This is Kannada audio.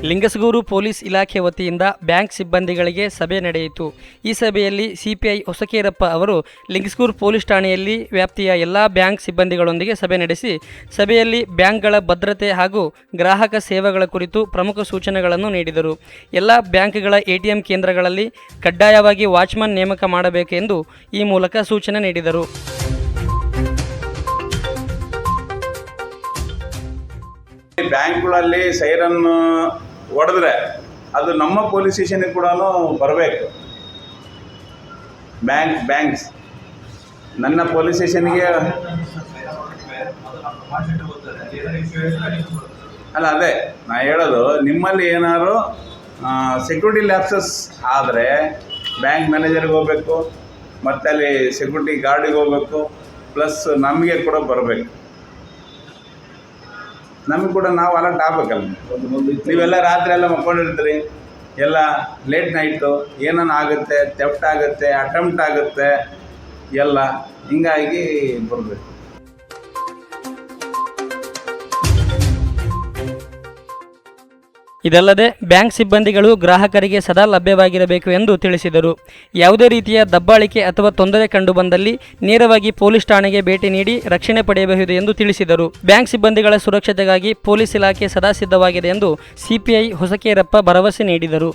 ಲಿಂಗಸಗೂರು ಪೊಲೀಸ್ ಇಲಾಖೆ ವತಿಯಿಂದ ಬ್ಯಾಂಕ್ ಸಿಬ್ಬಂದಿಗಳಿಗೆ ಸಭೆ ನಡೆಯಿತು. ಈ ಸಭೆಯಲ್ಲಿ ಸಿಪಿಐ ಹೊಸಕೇರಪ್ಪ ಅವರು ಲಿಂಗಸಗೂರು ಪೊಲೀಸ್ ಠಾಣೆಯಲ್ಲಿ ವ್ಯಾಪ್ತಿಯ ಎಲ್ಲ ಬ್ಯಾಂಕ್ ಸಿಬ್ಬಂದಿಗಳೊಂದಿಗೆ ಸಭೆ ನಡೆಸಿ ಸಭೆಯಲ್ಲಿ ಬ್ಯಾಂಕ್ಗಳ ಭದ್ರತೆ ಹಾಗೂ ಗ್ರಾಹಕ ಸೇವೆಗಳ ಕುರಿತು ಪ್ರಮುಖ ಸೂಚನೆಗಳನ್ನು ನೀಡಿದರು. ಎಲ್ಲ ಬ್ಯಾಂಕ್ಗಳ ATM ಕೇಂದ್ರಗಳಲ್ಲಿ ಕಡ್ಡಾಯವಾಗಿ ವಾಚ್ಮನ್ ನೇಮಕ ಮಾಡಬೇಕೆಂದು ಈ ಮೂಲಕ ಸೂಚನೆ ನೀಡಿದರು. ಬ್ಯಾಂಕ್ಗಳಲ್ಲಿ ಸೈರನ್ ಹೊಡೆದ್ರೆ ಅದು ನಮ್ಮ ಪೊಲೀಸ್ ಸ್ಟೇಷನ್ಗೆ ಕೂಡ ಬರಬೇಕು. ಬ್ಯಾಂಕ್ಸ್ ನನ್ನ ಪೊಲೀಸ್ ಸ್ಟೇಷನ್ಗೆ ಅಲ್ಲ, ಅದೇ ನಾ ಹೇಳೋದು, ನಿಮ್ಮಲ್ಲಿ ಏನಾದ್ರು ಸೆಕ್ಯೂರಿಟಿ ಲ್ಯಾಪ್ಸಸ್ ಆದರೆ ಬ್ಯಾಂಕ್ ಮ್ಯಾನೇಜರ್ಗೆ ಹೋಗಬೇಕು, ಮತ್ತು ಅಲ್ಲಿ ಸೆಕ್ಯೂರಿಟಿ ಗಾರ್ಡಿಗೆ ಹೋಗಬೇಕು, ಪ್ಲಸ್ ನಮಗೆ ಕೂಡ ಬರಬೇಕು. ನಮಗೆ ಕೂಡ ನಾವು ಅಲರ್ಟ್ ಆಗಬೇಕಲ್ಲ. ನೀವೆಲ್ಲ ರಾತ್ರಿ ಎಲ್ಲ ಮಕ್ಕೊಂಡಿರ್ತೀರಿ, ಎಲ್ಲ ಲೇಟ್ ನೈಟು ಏನನ್ನ ಆಗುತ್ತೆ, ಥೆಫ್ಟ್ ಆಗುತ್ತೆ, ಅಟೆಂಪ್ಟ್ ಆಗುತ್ತೆ, ಎಲ್ಲ ಹಿಂಗಾಗಿ ಬರಬೇಕು. ಇದಲ್ಲದೆ ಬ್ಯಾಂಕ್ ಸಿಬ್ಬಂದಿಗಳು ಗ್ರಾಹಕರಿಗೆ ಸದಾ ಲಭ್ಯವಾಗಿರಬೇಕು ಎಂದು ತಿಳಿಸಿದರು. ಯಾವುದೇ ರೀತಿಯ ದಬ್ಬಾಳಿಕೆ ಅಥವಾ ತೊಂದರೆ ಕಂಡುಬಂದಲ್ಲಿ ನೇರವಾಗಿ ಪೊಲೀಸ್ ಠಾಣೆಗೆ ಭೇಟಿ ನೀಡಿ ರಕ್ಷಣೆ ಪಡೆಯಬಹುದು ಎಂದು ತಿಳಿಸಿದರು. ಬ್ಯಾಂಕ್ ಸಿಬ್ಬಂದಿಗಳ ಸುರಕ್ಷತೆಗಾಗಿ ಪೊಲೀಸ್ ಇಲಾಖೆ ಸದಾ ಸಿದ್ಧವಾಗಿದೆ ಎಂದು ಸಿಪಿಐ ಹೊಸಕೇರಪ್ಪ ಭರವಸೆ ನೀಡಿದರು.